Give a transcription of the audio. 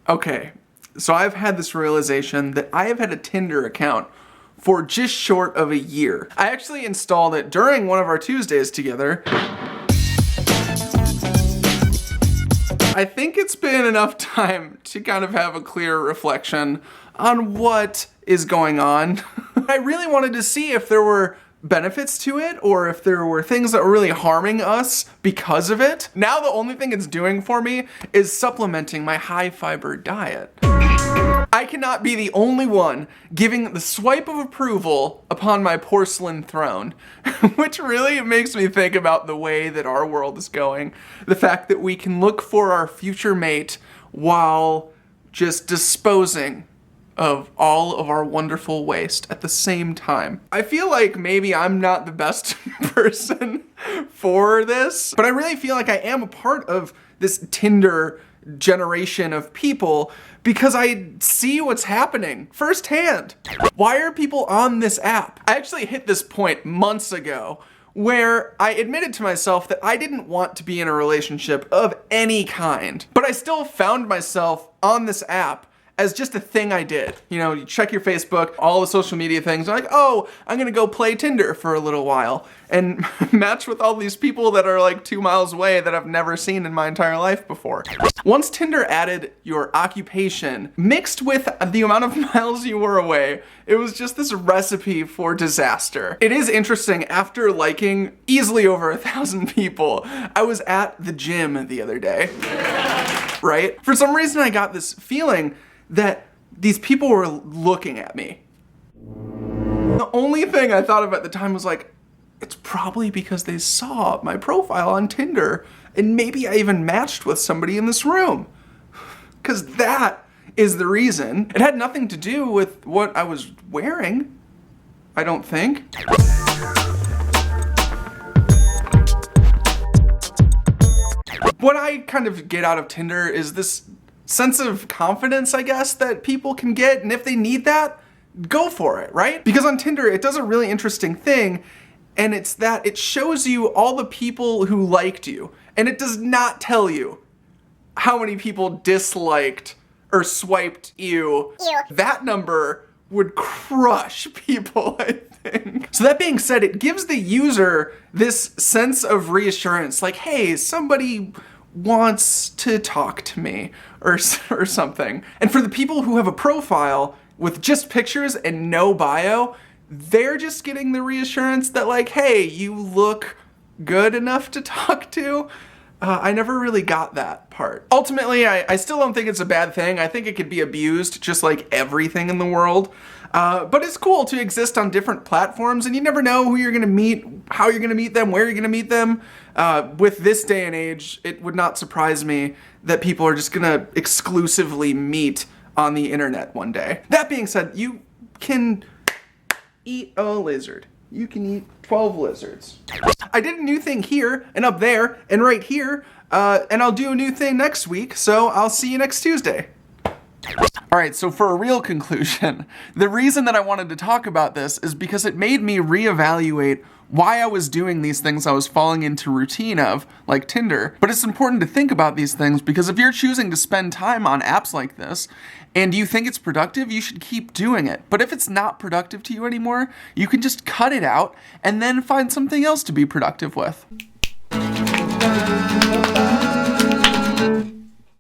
Okay, so I've had this realization that I have had a Tinder account for just short of a year. I actually installed it during one of our Tuesdays together. I think it's been enough time to kind of have a clear reflection on what is going on. I really wanted to see if there were benefits to it or if there were things that were really harming us because of it. Now the only thing it's doing for me is supplementing my high fiber diet. I cannot be the only one giving the swipe of approval upon my porcelain throne, which really makes me think about the way that our world is going. The fact that we can look for our future mate while just disposing of all of our wonderful waste at the same time. I feel like maybe I'm not the best person for this, but I really feel like I am a part of this Tinder generation of people because I see what's happening firsthand. Why are people on this app? I actually hit this point months ago where I admitted to myself that I didn't want to be in a relationship of any kind, but I still found myself on this app as just a thing I did. You know, you check your Facebook, all the social media things, like, oh, I'm gonna go play Tinder for a little while and match with all these people that are like 2 miles away that I've never seen in my entire life before. Once Tinder added your occupation mixed with the amount of miles you were away, it was just this recipe for disaster. It is interesting, after liking easily over 1,000 people, I was at the gym the other day, right? For some reason I got this feeling that these people were looking at me. The only thing I thought of at the time was like, it's probably because they saw my profile on Tinder and maybe I even matched with somebody in this room. Because that is the reason. It had nothing to do with what I was wearing, I don't think. What I kind of get out of Tinder is this sense of confidence, I guess, that people can get, and if they need that, go for it, right? Because on Tinder, it does a really interesting thing, and it's that it shows you all the people who liked you, and it does not tell you how many people disliked or swiped you. That number would crush people, I think. So that being said, it gives the user this sense of reassurance, like, hey, somebody wants to talk to me or something. And for the people who have a profile with just pictures and no bio, they're just getting the reassurance that like, hey, you look good enough to talk to. I never really got that part. Ultimately, I still don't think it's a bad thing. I think it could be abused just like everything in the world. But it's cool to exist on different platforms, and you never know who you're gonna meet, how you're gonna meet them, where you're gonna meet them. With this day and age, it would not surprise me that people are just gonna exclusively meet on the internet one day. That being said, you can eat a lizard. You can eat 12 lizards. I did a new thing here and up there and right here, and I'll do a new thing next week, so I'll see you next Tuesday. All right, so for a real conclusion, the reason that I wanted to talk about this is because it made me reevaluate why I was doing these things I was falling into routine of, like Tinder. But it's important to think about these things because if you're choosing to spend time on apps like this and you think it's productive, you should keep doing it. But if it's not productive to you anymore, you can just cut it out and then find something else to be productive with.